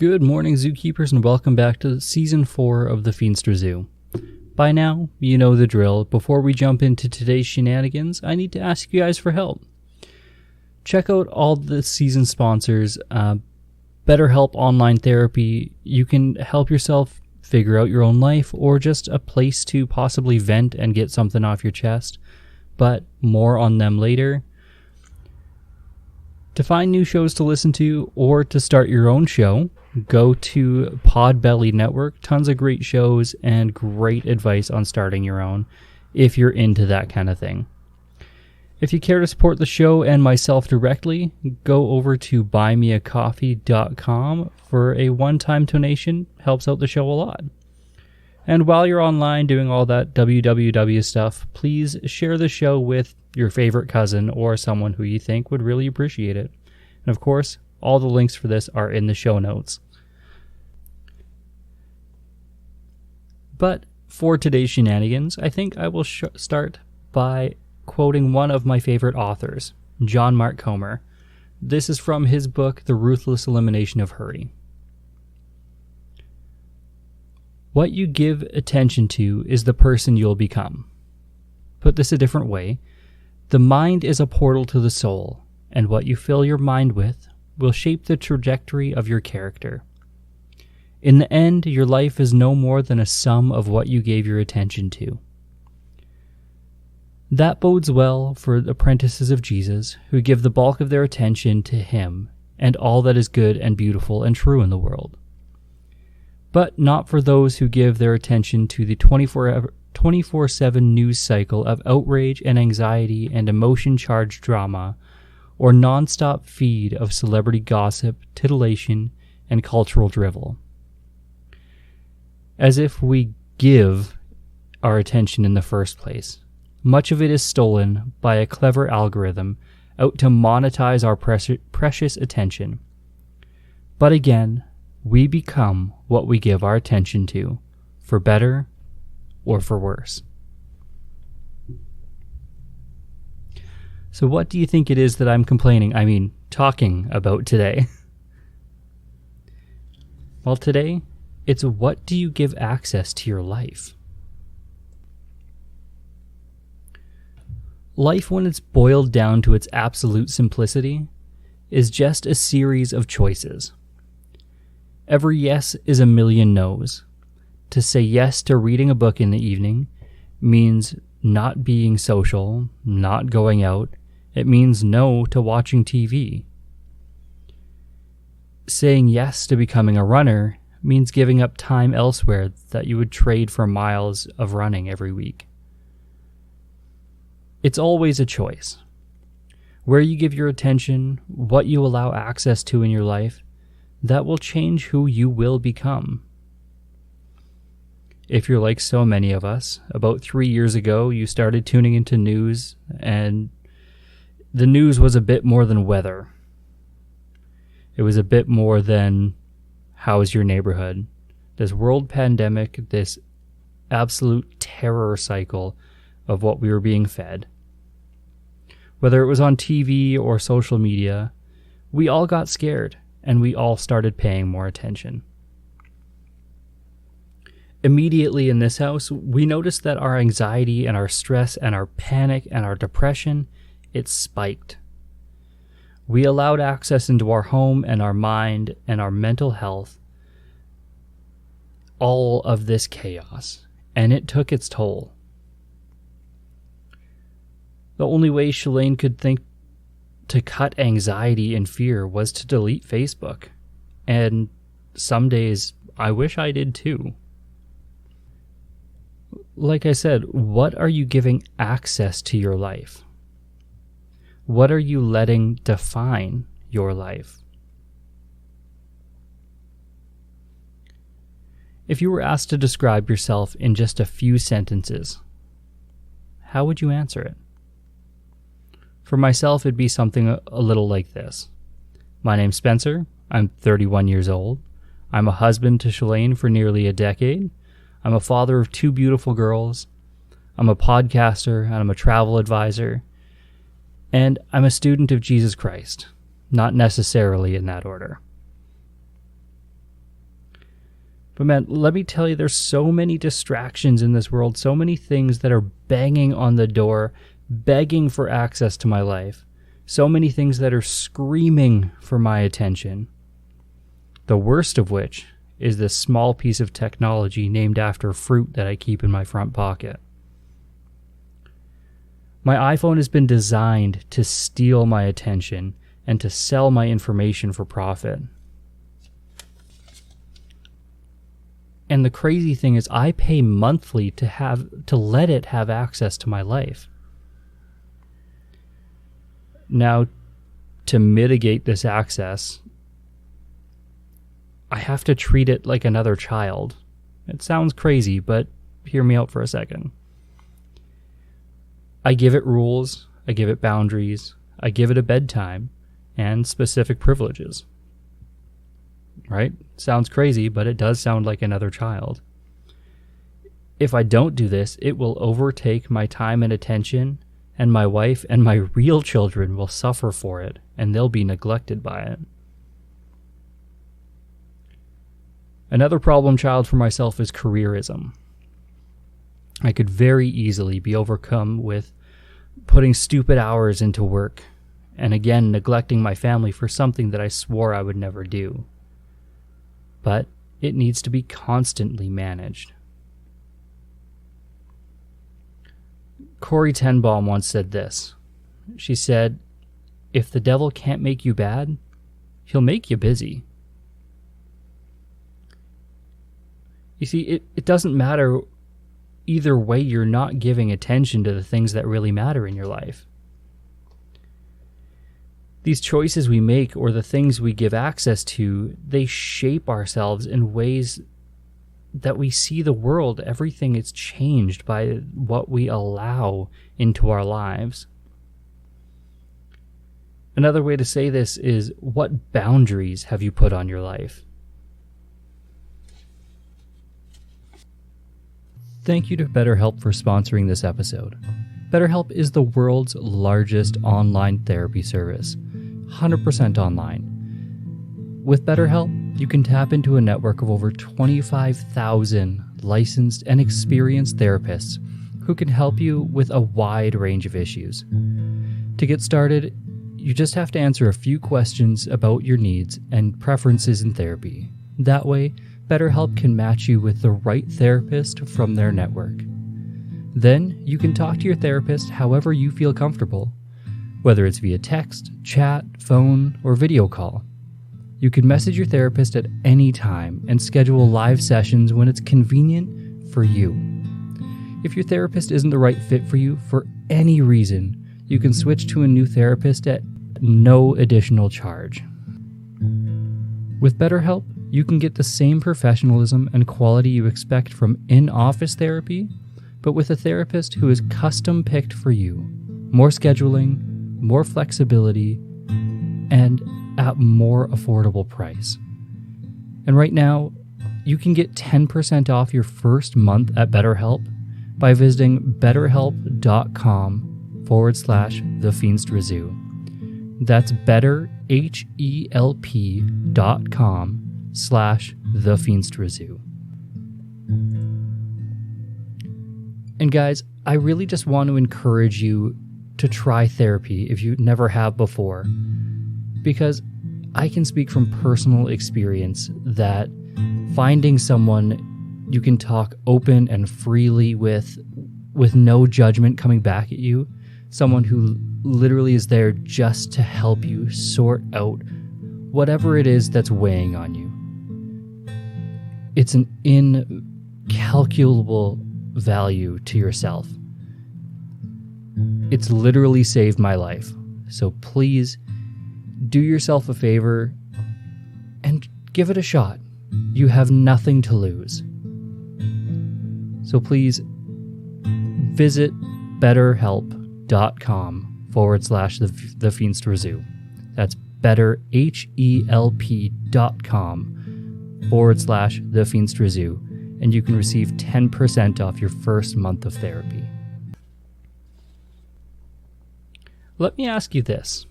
Good morning, zookeepers, and welcome back to Season 4 of the Feenstra Zoo. By now, you know the drill. Before we jump into today's shenanigans, I need to ask you guys for help. Check out all the season sponsors. BetterHelp Online Therapy. You can help yourself figure out your own life, or just a place to possibly vent and get something off your chest. But more on them later. To find new shows to listen to, or to start your own show, go to Podbelly Network. Tons of great shows and great advice on starting your own, if you're into that kind of thing. If you care to support the show and myself directly, go over to buymeacoffee.com for a one-time donation. Helps out the show a lot. And while you're online doing all that www stuff, please share the show with your favorite cousin or someone who you think would really appreciate it. And of course, all the links for this are in the show notes. But for today's shenanigans, I think I will start by quoting one of my favorite authors, John Mark Comer. This is from his book, The Ruthless Elimination of Hurry. What you give attention to is the person you'll become. Put this a different way, the mind is a portal to the soul, and what you fill your mind with will shape the trajectory of your character. In the end, your life is no more than a sum of what you gave your attention to. That bodes well for the apprentices of Jesus, who give the bulk of their attention to Him and all that is good and beautiful and true in the world. But not for those who give their attention to the 24/7 news cycle of outrage and anxiety and emotion-charged drama, or non-stop feed of celebrity gossip, titillation, and cultural drivel. As if we give our attention in the first place, much of it is stolen by a clever algorithm out to monetize our precious attention. But again, we become what we give our attention to, for better or for worse. So what do you think it is that I'm talking about today? Well, today, it's what do you give access to your life? Life, when it's boiled down to its absolute simplicity, is just a series of choices. Every yes is a million no's. To say yes to reading a book in the evening means not being social, not going out. It means no to watching TV. Saying yes to becoming a runner means giving up time elsewhere that you would trade for miles of running every week. It's always a choice. Where you give your attention, what you allow access to in your life, that will change who you will become. If you're like so many of us, about 3 years ago, you started tuning into news, and the news was a bit more than weather. It was a bit more than, how's your neighborhood? This world pandemic, this absolute terror cycle of what we were being fed. Whether it was on TV or social media, we all got scared, and we all started paying more attention. Immediately in this house, we noticed that our anxiety and our stress and our panic and our depression, it spiked. We allowed access into our home and our mind and our mental health, all of this chaos, and it took its toll. The only way Shalane could think to cut anxiety and fear was to delete Facebook. And some days, I wish I did too. Like I said, what are you giving access to your life? What are you letting define your life? If you were asked to describe yourself in just a few sentences, how would you answer it? For myself, it'd be something a little like this. My name's Spencer. I'm 31 years old. I'm a husband to Shalane for nearly a decade. I'm a father of 2 beautiful girls. I'm a podcaster, and I'm a travel advisor. And I'm a student of Jesus Christ. Not necessarily in that order. But man, let me tell you, there's so many distractions in this world, so many things that are banging on the door, begging for access to my life, so many things that are screaming for my attention. The worst of which is this small piece of technology named after fruit that I keep in my front pocket. My iPhone has been designed to steal my attention and to sell my information for profit. And the crazy thing is I pay monthly to let it have access to my life. Now, to mitigate this access, I have to treat it like another child. It sounds crazy, but hear me out for a second. I give it rules, I give it boundaries, I give it a bedtime, and specific privileges. Right? Sounds crazy, but it does sound like another child. If I don't do this, it will overtake my time and attention, and my wife and my real children will suffer for it, and they'll be neglected by it. Another problem child for myself is careerism. I could very easily be overcome with putting stupid hours into work, and again neglecting my family for something that I swore I would never do. But it needs to be constantly managed. Corrie ten Boom once said this. She said, "If the devil can't make you bad, he'll make you busy." You see, it doesn't matter either way, you're not giving attention to the things that really matter in your life. These choices we make or the things we give access to, they shape ourselves in ways that we see the world. Everything is changed by what we allow into our lives. Another way to say this is, what boundaries have you put on your life? Thank you to BetterHelp for sponsoring this episode. BetterHelp is the world's largest online therapy service, 100% online. With BetterHelp, you can tap into a network of over 25,000 licensed and experienced therapists who can help you with a wide range of issues. To get started, you just have to answer a few questions about your needs and preferences in therapy. That way, BetterHelp can match you with the right therapist from their network. Then, you can talk to your therapist however you feel comfortable, whether it's via text, chat, phone, or video call. You can message your therapist at any time and schedule live sessions when it's convenient for you. If your therapist isn't the right fit for you for any reason, you can switch to a new therapist at no additional charge. With BetterHelp, you can get the same professionalism and quality you expect from in-office therapy, but with a therapist who is custom-picked for you. More scheduling, more flexibility, and at more affordable price. And right now, you can get 10% off your first month at BetterHelp by visiting betterhelp.com/thefiendstresu. That's betterhelp.com/thefiendstresu. And guys, I really just want to encourage you to try therapy if you never have before, because I can speak from personal experience that finding someone you can talk open and freely with no judgment coming back at you, someone who literally is there just to help you sort out whatever it is that's weighing on you. It's an incalculable value to yourself. It's literally saved my life. So please do yourself a favor and give it a shot. You have nothing to lose. So please visit betterhelp.com/thefiendstresu. That's betterhelp.com/thefiendstresu, and you can receive 10% off your first month of therapy. Let me ask you this,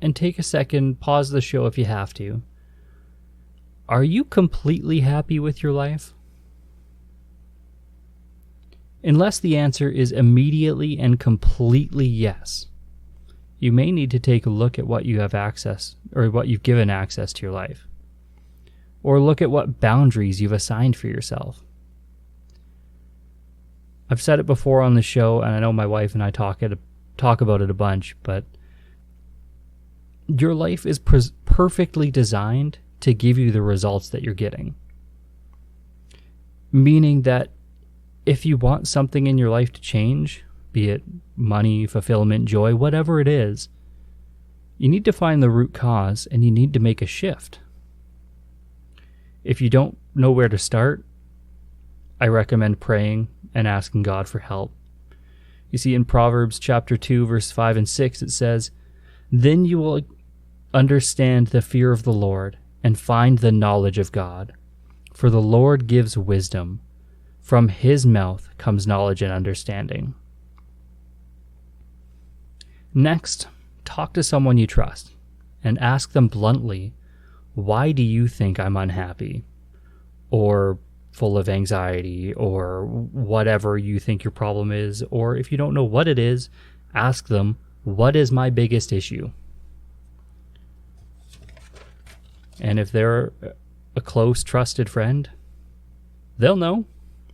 and take a second, pause the show if you have to. Are you completely happy with your life? Unless the answer is immediately and completely yes, you may need to take a look at what you have access, or what you've given access to your life. Or look at what boundaries you've assigned for yourself. I've said it before on the show, and I know my wife and I talk about it a bunch, but your life is perfectly designed to give you the results that you're getting. Meaning that if you want something in your life to change, be it money, fulfillment, joy, whatever it is, you need to find the root cause and you need to make a shift. If you don't know where to start, I recommend praying and asking God for help. You see, in Proverbs chapter 2, verse 5 and 6, it says, "Then you will understand the fear of the Lord and find the knowledge of God. For the Lord gives wisdom. From his mouth comes knowledge and understanding." Next, talk to someone you trust and ask them bluntly, "Why do you think I'm unhappy or full of anxiety or whatever you think your problem is?" Or if you don't know what it is, ask them, "What is my biggest issue?" And if they're a close, trusted friend, they'll know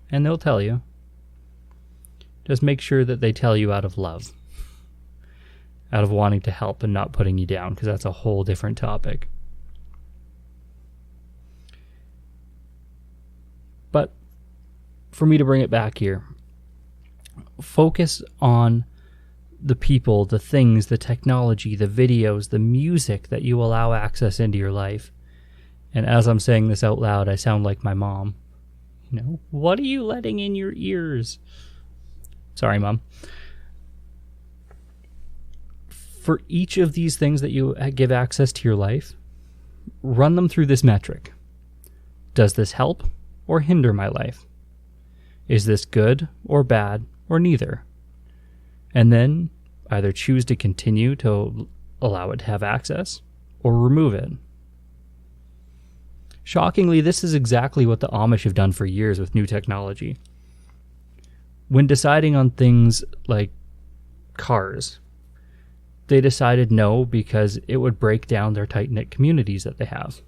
and they'll tell you. Just make sure that they tell you out of love, out of wanting to help and not putting you down, because that's a whole different topic. But for me to bring it back here, focus on the people, the things, the technology, the videos, the music that you allow access into your life. And as I'm saying this out loud, I sound like my mom. You know, what are you letting in your ears? Sorry, Mom. For each of these things that you give access to your life, run them through this metric. Does this help or hinder my life? Is this good or bad or neither? And then either choose to continue to allow it to have access or remove it. Shockingly, this is exactly what the Amish have done for years with new technology. When deciding on things like cars, they decided no because it would break down their tight-knit communities that they have.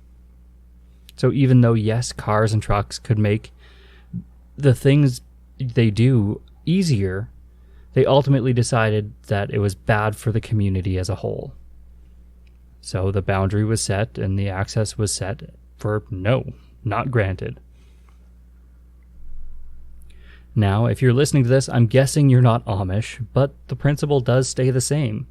So even though, yes, cars and trucks could make the things they do easier, they ultimately decided that it was bad for the community as a whole. So the boundary was set and the access was set for no, not granted. Now, if you're listening to this, I'm guessing you're not Amish, but the principle does stay the same.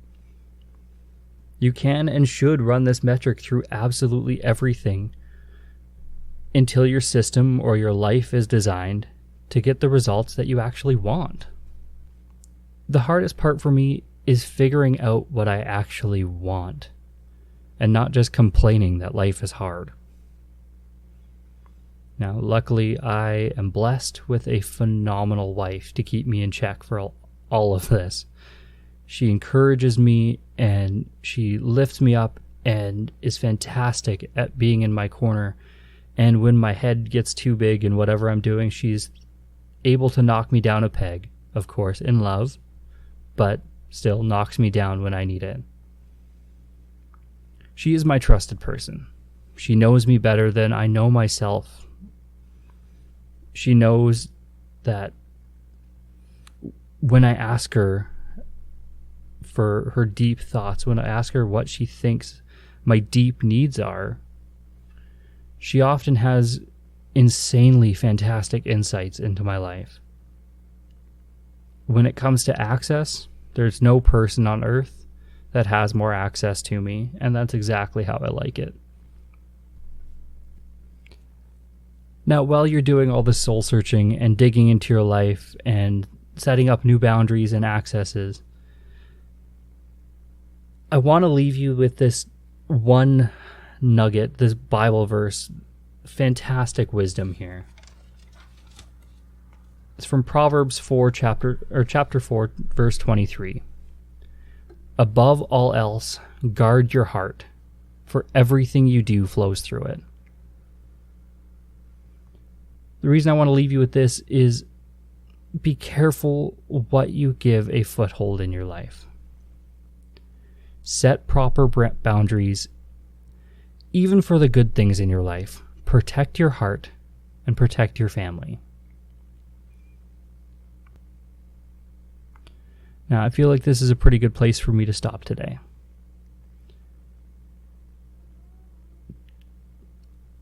You can and should run this metric through absolutely everything until your system or your life is designed to get the results that you actually want. The hardest part for me is figuring out what I actually want and not just complaining that life is hard. Now, luckily, I am blessed with a phenomenal wife to keep me in check for all of this. She encourages me and she lifts me up and is fantastic at being in my corner. And when my head gets too big in whatever I'm doing, she's able to knock me down a peg, of course, in love, but still knocks me down when I need it. She is my trusted person. She knows me better than I know myself. She knows that when I ask her for her deep thoughts, when I ask her what she thinks my deep needs are, she often has insanely fantastic insights into my life. When it comes to access, there's no person on earth that has more access to me, and that's exactly how I like it. Now, while you're doing all this soul searching and digging into your life and setting up new boundaries and accesses, I want to leave you with this one nugget, this Bible verse, fantastic wisdom here. It's from Proverbs 4, chapter 4, verse 23. "Above all else, guard your heart, for everything you do flows through it." The reason I want to leave you with this is be careful what you give a foothold in your life. Set proper boundaries, even for the good things in your life. Protect your heart and protect your family. Now, I feel like this is a pretty good place for me to stop today.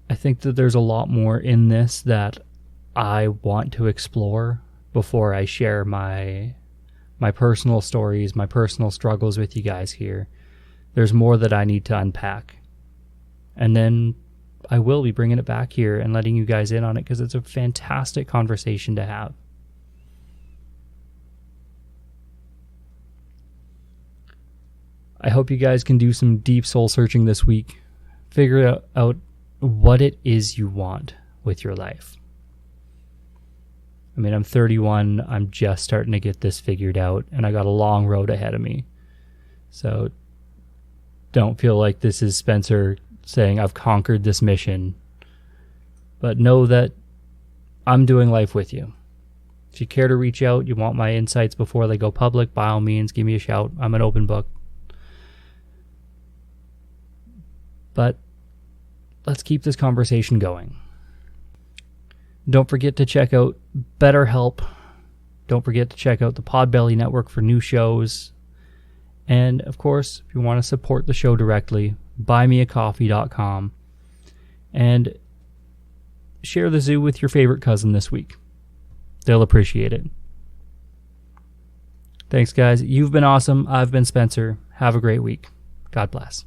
I think that there's a lot more in this that I want to explore before I share my personal stories, my personal struggles with you guys here. There's more that I need to unpack. And then I will be bringing it back here and letting you guys in on it because it's a fantastic conversation to have. I hope you guys can do some deep soul searching this week. Figure out what it is you want with your life. I mean, I'm 31. I'm just starting to get this figured out, and I got a long road ahead of me. So don't feel like this is Spencer saying I've conquered this mission. But know that I'm doing life with you. If you care to reach out, you want my insights before they go public, by all means, give me a shout. I'm an open book. But let's keep this conversation going. Don't forget to check out BetterHelp. Don't forget to check out the Podbelly Network for new shows. And, of course, if you want to support the show directly, buymeacoffee.com. And share the zoo with your favorite cousin this week. They'll appreciate it. Thanks, guys. You've been awesome. I've been Spencer. Have a great week. God bless.